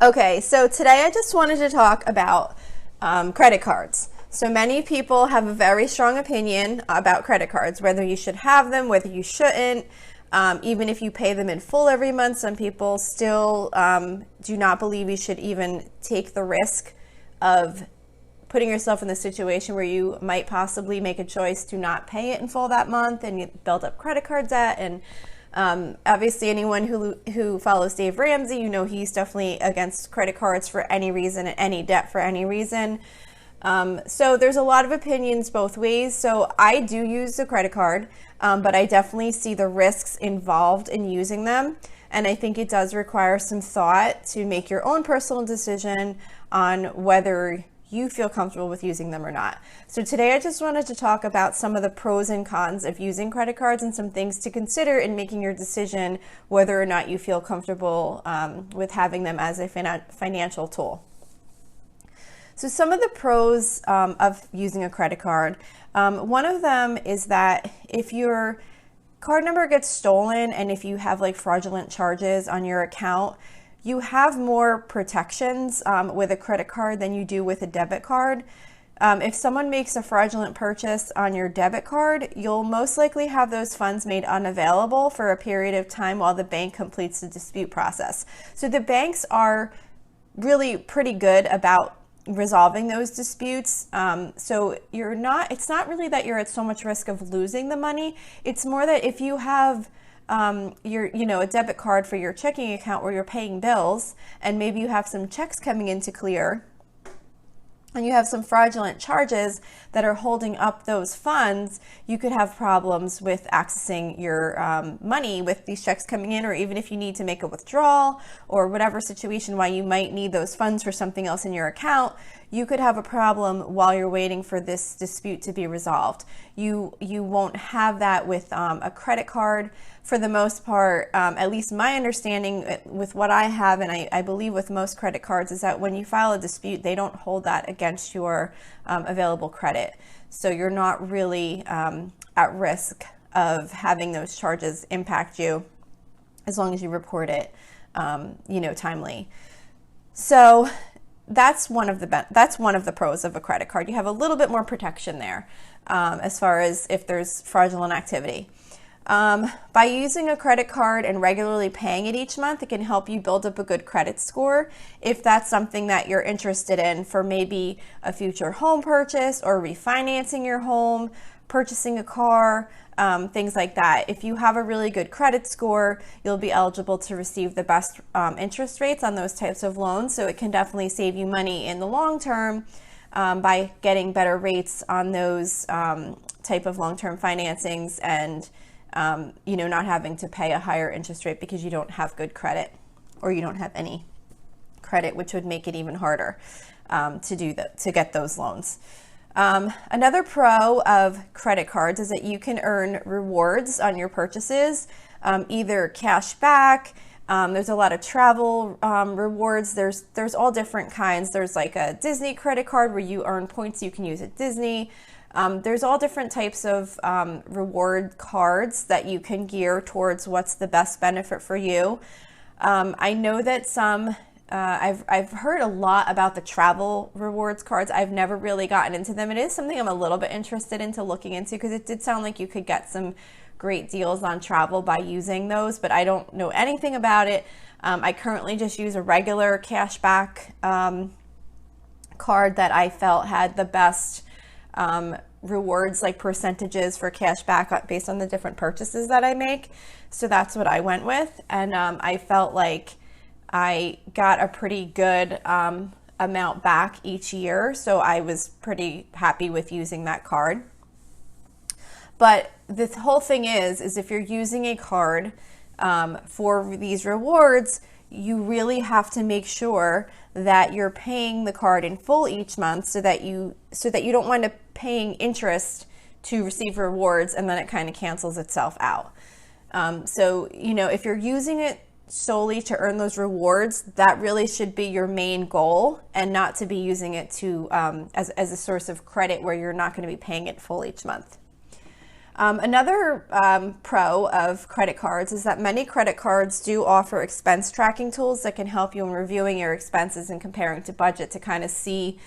Okay, so today I just wanted to talk about credit cards. So many people have a very strong opinion about credit cards, whether you should have them, whether you shouldn't. Even if you pay them in full every month, some people still do not believe you should even take the risk of putting yourself in the situation where you might possibly make a choice to not pay it in full that month and you build up credit card debt. And obviously anyone who follows Dave Ramsey, you know he's definitely against credit cards for any reason, any debt for any reason. So there's a lot of opinions both ways. So I do use a credit card, but I definitely see the risks involved in using them. And I think it does require some thought to make your own personal decision on whether you feel comfortable with using them or not. So today I just wanted to talk about some of the pros and cons of using credit cards and some things to consider in making your decision whether or not you feel comfortable with having them as a financial tool. So some of the pros of using a credit card, one of them is that if your card number gets stolen and if you have like fraudulent charges on your account, you have more protections with a credit card than you do with a debit card. If someone makes a fraudulent purchase on your debit card, you'll most likely have those funds made unavailable for a period of time while the bank completes the dispute process. So the banks are really pretty good about resolving those disputes. So it's not really that you're at so much risk of losing the money. It's more that if you have a debit card for your checking account where you're paying bills and maybe you have some checks coming in to clear and you have some fraudulent charges that are holding up those funds, you could have problems with accessing your money with these checks coming in, or even if you need to make a withdrawal or whatever situation why you might need those funds for something else in your account, you could have a problem while you're waiting for this dispute to be resolved. You won't have that with a credit card for the most part. At least my understanding with what I have, and I believe with most credit cards, is that when you file a dispute, they don't hold that against your available credit. So you're not really at risk of having those charges impact you as long as you report it, timely. So that's one of the pros of a credit card. You have a little bit more protection there as far as if there's fraudulent activity. By using a credit card and regularly paying it each month, it can help you build up a good credit score if that's something that you're interested in for maybe a future home purchase or refinancing your home, purchasing a car, things like that. If you have a really good credit score, you'll be eligible to receive the best interest rates on those types of loans. So it can definitely save you money in the long term by getting better rates on those type of long-term financings and not having to pay a higher interest rate because you don't have good credit or you don't have any credit, which would make it even harder to get those loans. Another pro of credit cards is that you can earn rewards on your purchases, either cash back. There's a lot of travel rewards. There's all different kinds. There's like a Disney credit card where you earn points you can use at Disney. There's all different types of reward cards that you can gear towards what's the best benefit for you. I know that I've heard a lot about the travel rewards cards. I've never really gotten into them. It is something I'm a little bit interested into looking into because it did sound like you could get some great deals on travel by using those, but I don't know anything about it. I currently just use a regular cashback card that I felt had the best rewards, like percentages for cash back based on the different purchases that I make. So that's what I went with. And I felt like I got a pretty good amount back each year. So I was pretty happy with using that card. But the whole thing is if you're using a card for these rewards, you really have to make sure that you're paying the card in full each month so that you don't wind up paying interest to receive rewards and then it kind of cancels itself out. So if you're using it solely to earn those rewards, that really should be your main goal, and not to be using it to as a source of credit where you're not going to be paying it full each month. Another pro of credit cards is that many credit cards do offer expense tracking tools that can help you in reviewing your expenses and comparing to budget to kind of see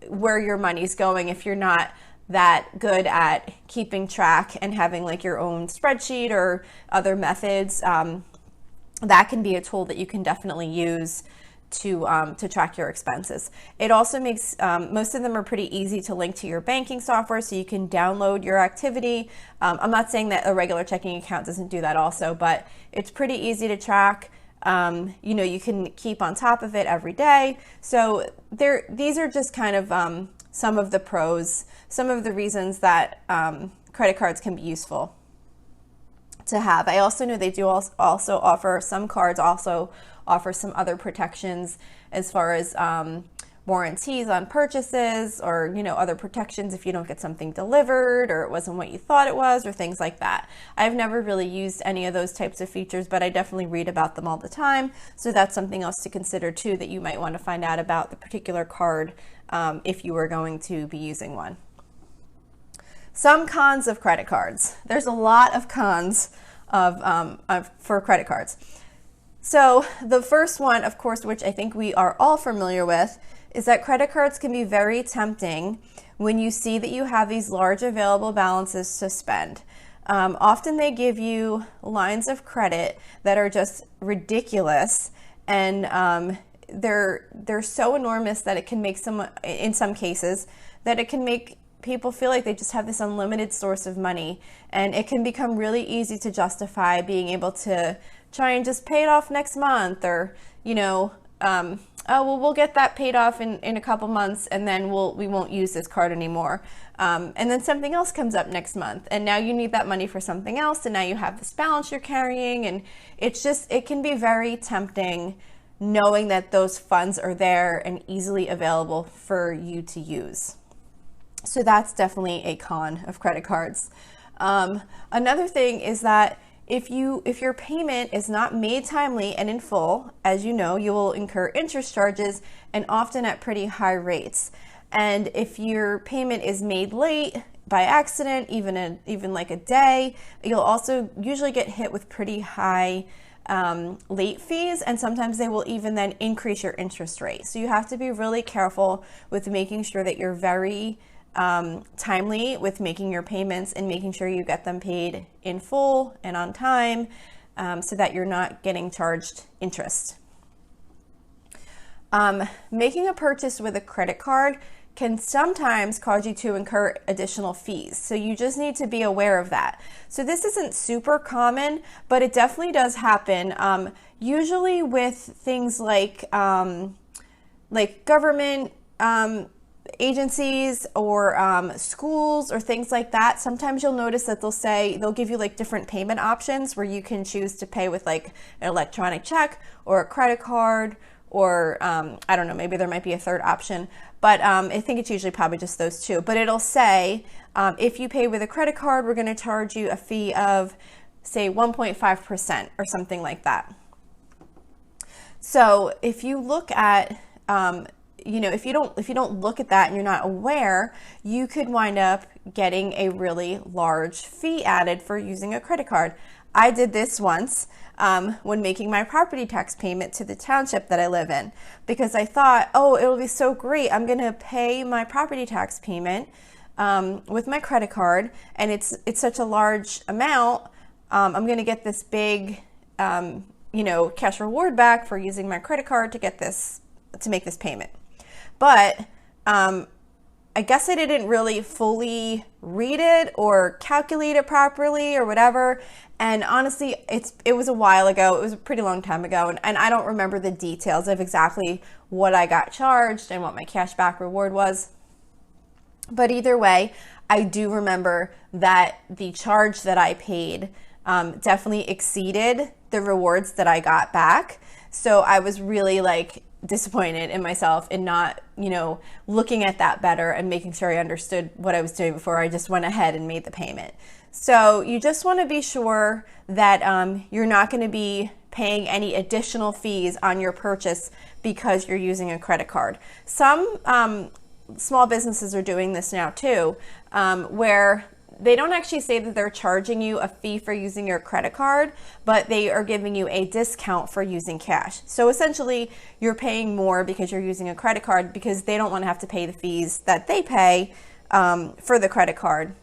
where your money's going if you're not that good at keeping track and having like your own spreadsheet or other methods. That can be a tool that you can definitely use to track your expenses. It also makes, most of them are pretty easy to link to your banking software, so you can download your activity. I'm not saying that a regular checking account doesn't do that also, but it's pretty easy to track. You can keep on top of it every day. So these are just kind of some of the pros, some of the reasons that credit cards can be useful to have. I also know they do also offer, some cards also offer some other protections as far as warranties on purchases, or other protections if you don't get something delivered or it wasn't what you thought it was, or things like that. I've never really used any of those types of features, but I definitely read about them all the time, so that's something else to consider too, that you might want to find out about the particular card if you were going to be using one. Some cons of credit cards. There's a lot of cons for credit cards. So the first one, of course, which I think we are all familiar with, is that credit cards can be very tempting when you see that you have these large available balances to spend. Often they give you lines of credit that are just ridiculous, and they're so enormous that it can make in some cases, that it can make people feel like they just have this unlimited source of money, and it can become really easy to justify being able to try and just pay it off next month, or we'll get that paid off in a couple months, and then we won't use this card anymore, and then something else comes up next month, and now you need that money for something else, and now you have this balance you're carrying, and it can be very tempting knowing that those funds are there and easily available for you to use. So that's definitely a con of credit cards. Another thing is that if your payment is not made timely and in full, as you know, you will incur interest charges, and often at pretty high rates. And if your payment is made late by accident, even like a day, you'll also usually get hit with pretty high late fees, and sometimes they will even then increase your interest rate. So you have to be really careful with making sure that you're very timely with making your payments and making sure you get them paid in full and on time, so that you're not getting charged interest. Making a purchase with a credit card can sometimes cause you to incur additional fees, so you just need to be aware of that. So this isn't super common, but it definitely does happen, usually with things like government agencies or schools or things like that. Sometimes you'll notice that they'll give you like different payment options where you can choose to pay with like an electronic check or a credit card, or I don't know, maybe there might be a third option, but I think it's usually probably just those two. But it'll say if you pay with a credit card, we're going to charge you a fee of, say, 1.5% or something like that. So if you look at if you don't look at that and you're not aware, you could wind up getting a really large fee added for using a credit card. I did this once when making my property tax payment to the township that I live in, because I thought, oh, it'll be so great. I'm going to pay my property tax payment with my credit card, and it's such a large amount. I'm going to get this big cash reward back for using my credit card to make this payment. But I guess I didn't really fully read it or calculate it properly or whatever. And honestly, it was a while ago. It was a pretty long time ago. And I don't remember the details of exactly what I got charged and what my cashback reward was. But either way, I do remember that the charge that I paid definitely exceeded the rewards that I got back. So I was really disappointed in myself in not, looking at that better and making sure I understood what I was doing before I just went ahead and made the payment. So you just want to be sure that you're not going to be paying any additional fees on your purchase because you're using a credit card. Some small businesses are doing this now too, where they don't actually say that they're charging you a fee for using your credit card, but they are giving you a discount for using cash. So essentially, you're paying more because you're using a credit card because they don't want to have to pay the fees that they pay for the credit card,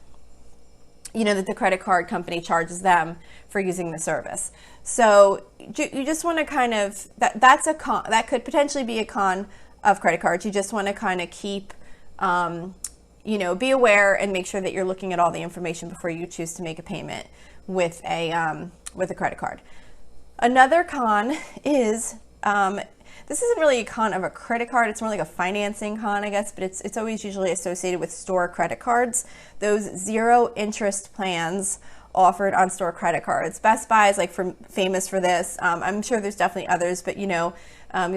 that the credit card company charges them for using the service. So you just want to kind of, that's a con, that could potentially be a con of credit cards. You just want to kind of keep, be aware and make sure that you're looking at all the information before you choose to make a payment with a credit card. Another con is, this isn't really a con of a credit card, it's more like a financing con, I guess, but it's always usually associated with store credit cards. Those zero interest plans offered on store credit cards. Best Buy is famous for this. I'm sure there's definitely others, but you'll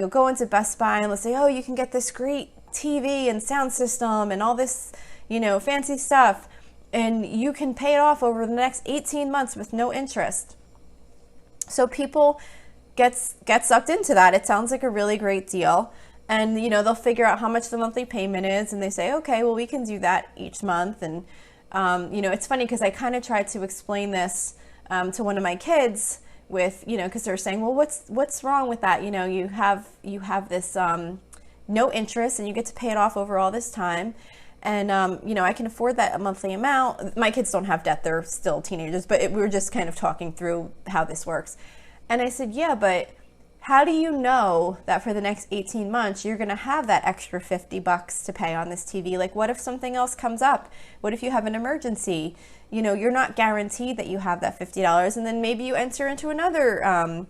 go into Best Buy and let's say, oh, you can get this great TV and sound system and all this, fancy stuff, and you can pay it off over the next 18 months with no interest. So people get sucked into that. It sounds like a really great deal. And, they'll figure out how much the monthly payment is and they say, okay, well, we can do that each month. And, it's funny because I kind of tried to explain this to one of my kids with, because they're saying, well, what's wrong with that? You have this no interest and you get to pay it off over all this time. And, I can afford that monthly amount. My kids don't have debt. They're still teenagers, but we were just kind of talking through how this works. And I said, yeah, but how do you know that for the next 18 months, you're going to have that extra $50 to pay on this TV? Like, what if something else comes up? What if you have an emergency? You're not guaranteed that you have that $50. And then maybe you enter into another,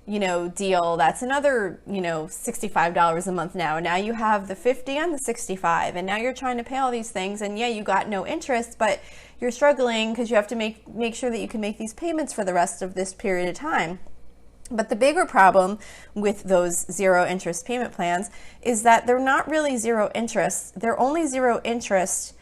deal that's another, $65 a month now. And now you have the 50 and the 65. And now you're trying to pay all these things. And yeah, you got no interest, but you're struggling because you have to make sure that you can make these payments for the rest of this period of time. But the bigger problem with those zero interest payment plans is that they're not really zero interest. They're only zero interest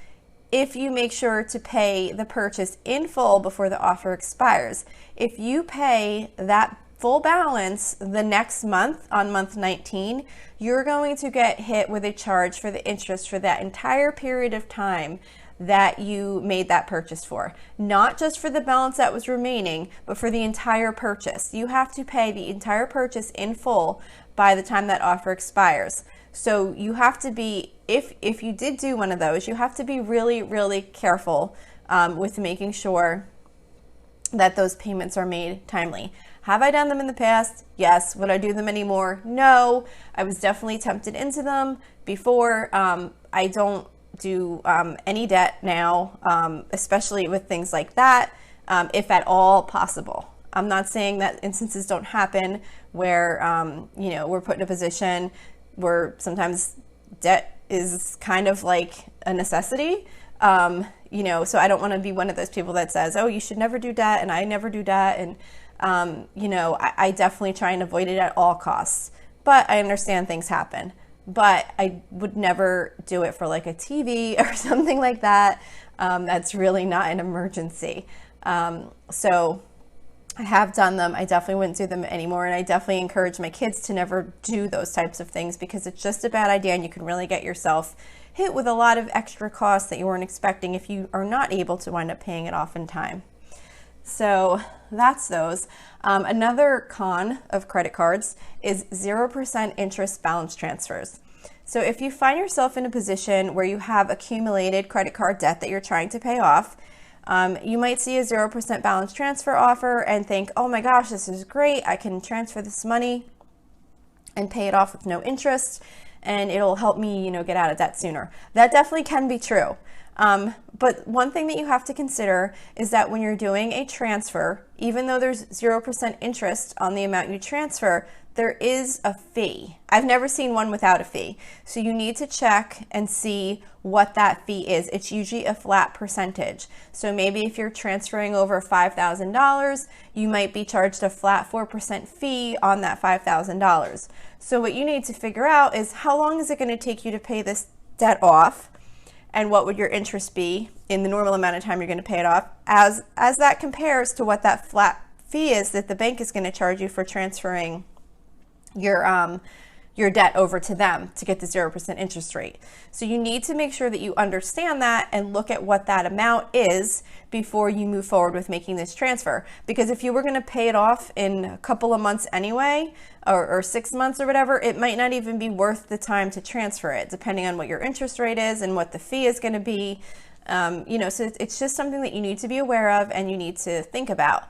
if you make sure to pay the purchase in full before the offer expires. If you pay that full balance the next month on month 19, you're going to get hit with a charge for the interest for that entire period of time that you made that purchase for. Not just for the balance that was remaining, but for the entire purchase. You have to pay the entire purchase in full by the time that offer expires. So you have to be, if you did do one of those, you have to be really, really careful with making sure that those payments are made timely. Have I done them in the past? Yes. Would I do them anymore? No. I was definitely tempted into them before. I don't do any debt now, especially with things like that, if at all possible. I'm not saying that instances don't happen where, we're put in a position where sometimes debt is kind of like a necessity. So I don't want to be one of those people that says, oh, you should never do debt, and I never do debt. And, I definitely try and avoid it at all costs. But I understand things happen. But I would never do it for like a TV or something like that. That's really not an emergency. So I have done them. I definitely wouldn't do them anymore. And I definitely encourage my kids to never do those types of things because it's just a bad idea and you can really get yourself hit with a lot of extra costs that you weren't expecting if you are not able to wind up paying it off in time. So that's those. Another con of credit cards is 0% interest balance transfers. So if you find yourself in a position where you have accumulated credit card debt that you're trying to pay off, you might see a 0% balance transfer offer and think, oh my gosh, this is great. I can transfer this money and pay it off with no interest and it'll help me, get out of debt sooner. That definitely can be true. But one thing that you have to consider is that when you're doing a transfer, even though there's 0% interest on the amount you transfer, there is a fee. I've never seen one without a fee. So you need to check and see what that fee is. It's usually a flat percentage. So maybe if you're transferring over $5,000, you might be charged a flat 4% fee on that $5,000. So what you need to figure out is how long is it going to take you to pay this debt off? And what would your interest be in the normal amount of time you're going to pay it off as that compares to what that flat fee is that the bank is going to charge you for transferring your your debt over to them to get the 0% interest rate. So you need to make sure that you understand that and look at what that amount is before you move forward with making this transfer. Because if you were going to pay it off in a couple of months anyway, or 6 months or whatever, it might not even be worth the time to transfer it, depending on what your interest rate is and what the fee is going to be. So it's just something that you need to be aware of and you need to think about.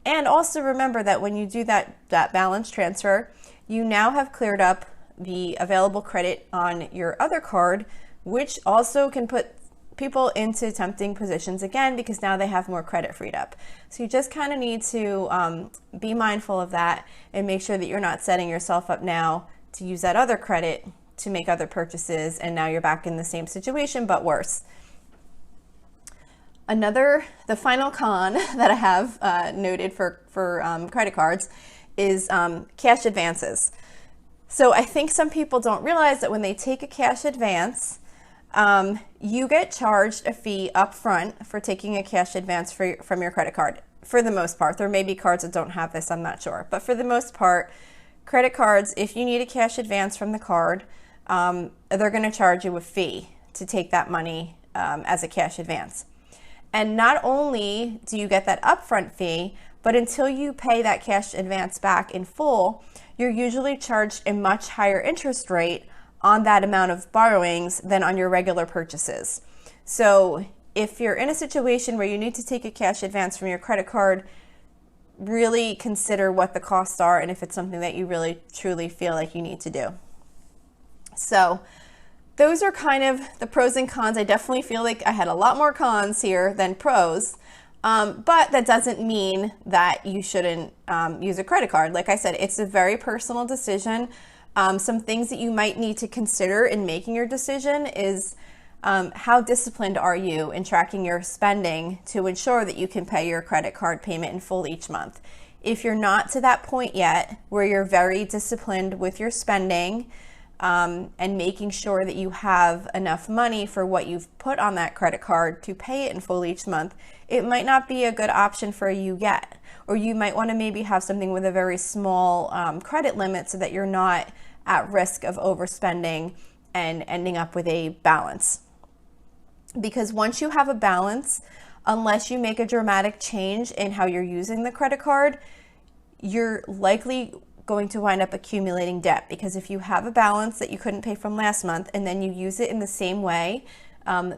And also remember that when you do that balance transfer, you now have cleared up the available credit on your other card, which also can put people into tempting positions again, because now they have more credit freed up. So you just kind of need to be mindful of that and make sure that you're not setting yourself up now to use that other credit to make other purchases, and now you're back in the same situation but worse. The final con that I have noted for credit cards is cash advances. So I think some people don't realize that when they take a cash advance, you get charged a fee up front for taking a cash advance from your credit card. For the most part, there may be cards that don't have this, I'm not sure. But for the most part, credit cards, if you need a cash advance from the card, they're going to charge you a fee to take that money as a cash advance. And not only do you get that upfront fee, but until you pay that cash advance back in full, you're usually charged a much higher interest rate on that amount of borrowings than on your regular purchases. So if you're in a situation where you need to take a cash advance from your credit card, really consider what the costs are and if it's something that you really truly feel like you need to do. So those are kind of the pros and cons. I definitely feel like I had a lot more cons here than pros, but that doesn't mean that you shouldn't use a credit card. Like I said, it's a very personal decision. Some things that you might need to consider in making your decision is how disciplined are you in tracking your spending to ensure that you can pay your credit card payment in full each month. If you're not to that point yet, where you're very disciplined with your spending, and making sure that you have enough money for what you've put on that credit card to pay it in full each month, it might not be a good option for you yet. Or you might want to maybe have something with a very small credit limit so that you're not at risk of overspending and ending up with a balance. Because once you have a balance, unless you make a dramatic change in how you're using the credit card, you're likely going to wind up accumulating debt. Because if you have a balance that you couldn't pay from last month and then you use it in the same way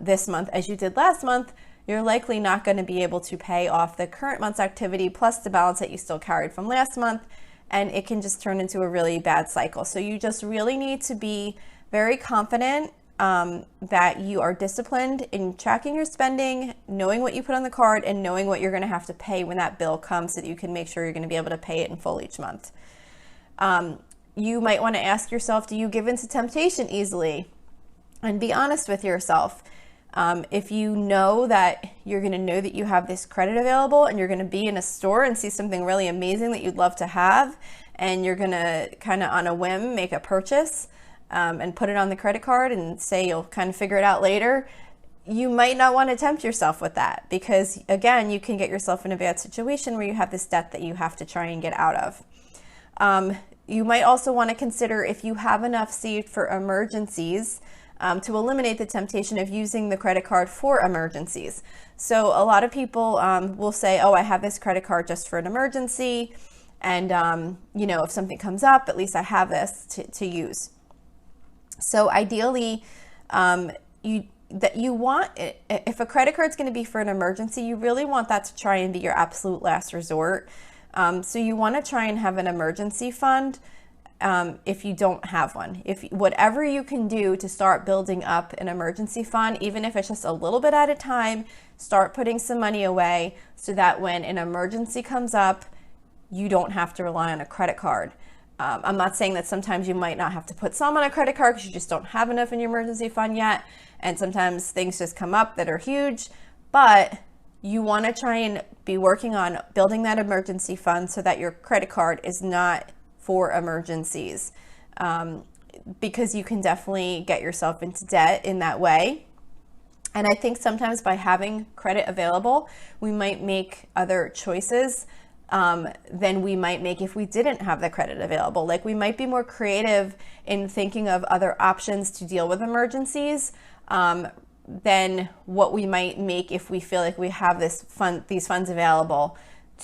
this month as you did last month, you're likely not going to be able to pay off the current month's activity plus the balance that you still carried from last month, and it can just turn into a really bad cycle. So you just really need to be very confident that you are disciplined in tracking your spending, knowing what you put on the card, and knowing what you're going to have to pay when that bill comes so that you can make sure you're going to be able to pay it in full each month. You might want to ask yourself, do you give in to temptation easily? And be honest with yourself. If you know that you're going to know that you have this credit available and you're going to be in a store and see something really amazing that you'd love to have, and you're going to kind of on a whim make a purchase and put it on the credit card and say you'll kind of figure it out later, you might not want to tempt yourself with that, because again, you can get yourself in a bad situation where you have this debt that you have to try and get out of. You might also want to consider if you have enough saved for emergencies to eliminate the temptation of using the credit card for emergencies. So a lot of people will say, oh, I have this credit card just for an emergency, and if something comes up, at least I have this to use. So ideally, if a credit card is going to be for an emergency, you really want that to try and be your absolute last resort. So you want to try and have an emergency fund if you don't have one. If whatever you can do to start building up an emergency fund, even if it's just a little bit at a time, start putting some money away so that when an emergency comes up, you don't have to rely on a credit card. I'm not saying that sometimes you might not have to put some on a credit card because you just don't have enough in your emergency fund yet, and sometimes things just come up that are huge, but you want to try and be working on building that emergency fund so that your credit card is not for emergencies, because you can definitely get yourself into debt in that way. And I think sometimes by having credit available, we might make other choices than we might make if we didn't have the credit available. Like, we might be more creative in thinking of other options to deal with emergencies than what we might make if we feel like we have these funds available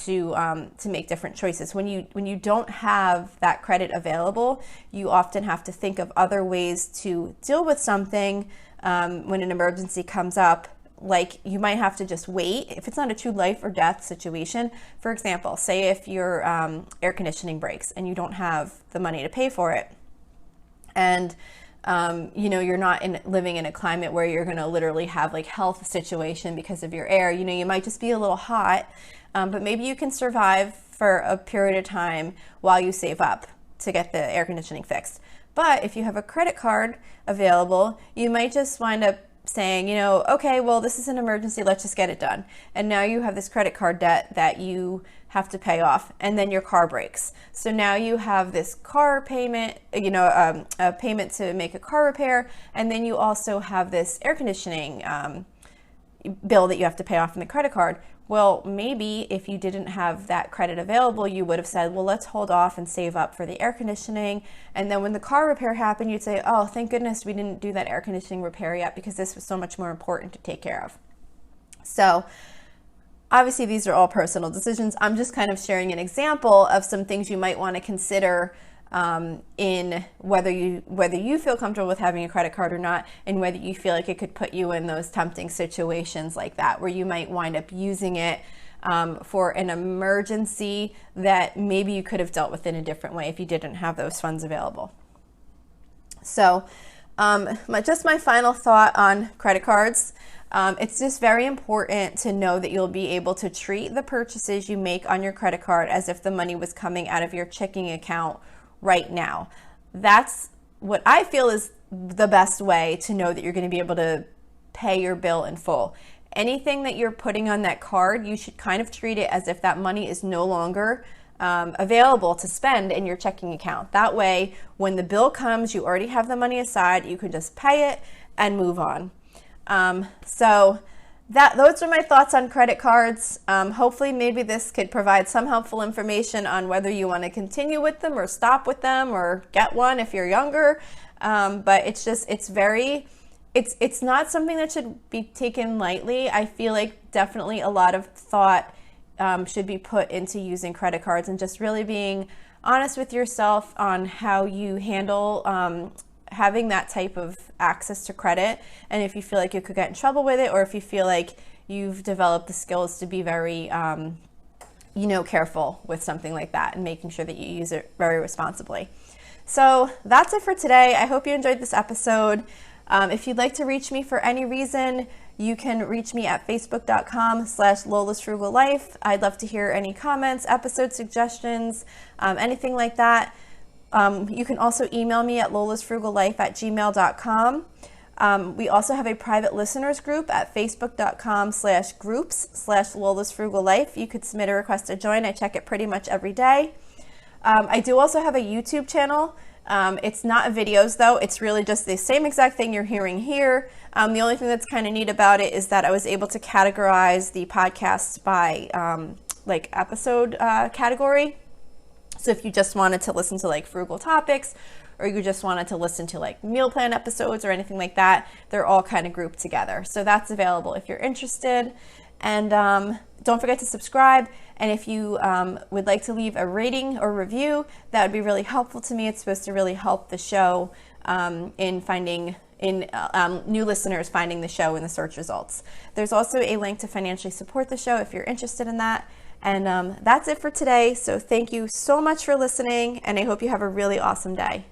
to make different choices. When you don't have that credit available, you often have to think of other ways to deal with something when an emergency comes up. Like, you might have to just wait if it's not a true life or death situation. For example, say if your air conditioning breaks and you don't have the money to pay for it, and you're not living in a climate where you're going to literally have like health situation because of your air. You might just be a little hot, but maybe you can survive for a period of time while you save up to get the air conditioning fixed. But if you have a credit card available, you might just wind up saying, okay, well, this is an emergency, let's just get it done. And now you have this credit card debt that you have to pay off, and then your car breaks. So now you have this car payment, a payment to make a car repair, and then you also have this air conditioning bill that you have to pay off in the credit card. Well, maybe if you didn't have that credit available, you would have said, well, let's hold off and save up for the air conditioning. And then when the car repair happened, you'd say, oh, thank goodness we didn't do that air conditioning repair yet, because this was so much more important to take care of. So obviously these are all personal decisions. I'm just kind of sharing an example of some things you might want to consider in whether you feel comfortable with having a credit card or not, and whether you feel like it could put you in those tempting situations like that, where you might wind up using it for an emergency that maybe you could have dealt with in a different way if you didn't have those funds available. So just my final thought on credit cards. It's just very important to know that you'll be able to treat the purchases you make on your credit card as if the money was coming out of your checking account right now. That's what I feel is the best way to know that you're going to be able to pay your bill in full. Anything that you're putting on that card, you should kind of treat it as if that money is no longer available to spend in your checking account. That way, when the bill comes, you already have the money aside, you can just pay it and move on. So those are my thoughts on credit cards. Hopefully maybe this could provide some helpful information on whether you want to continue with them or stop with them or get one if you're younger. But it's not something that should be taken lightly. I feel like definitely a lot of thought should be put into using credit cards, and just really being honest with yourself on how you handle having that type of access to credit, and if you feel like you could get in trouble with it, or if you feel like you've developed the skills to be very careful with something like that, and making sure that you use it very responsibly. So that's it for today. I hope you enjoyed this episode. If you'd like to reach me for any reason, you can reach me at facebook.com/LolaSFrugalLife. I'd love to hear any comments, episode suggestions, anything like that. You can also email me at lolasfrugallife@gmail.com. We also have a private listeners group at facebook.com/groups/lolasfrugallife. You could submit a request to join. I check it pretty much every day. I do also have a YouTube channel. It's not videos though. It's really just the same exact thing you're hearing here. The only thing that's kind of neat about it is that I was able to categorize the podcasts by episode category. So if you just wanted to listen to like frugal topics, or you just wanted to listen to like meal plan episodes or anything like that, they're all kind of grouped together. So that's available if you're interested. And don't forget to subscribe. And if you would like to leave a rating or review, that would be really helpful to me. It's supposed to really help the show in new listeners finding the show in the search results. There's also a link to financially support the show if you're interested in that. And that's it for today. So thank you so much for listening, and I hope you have a really awesome day.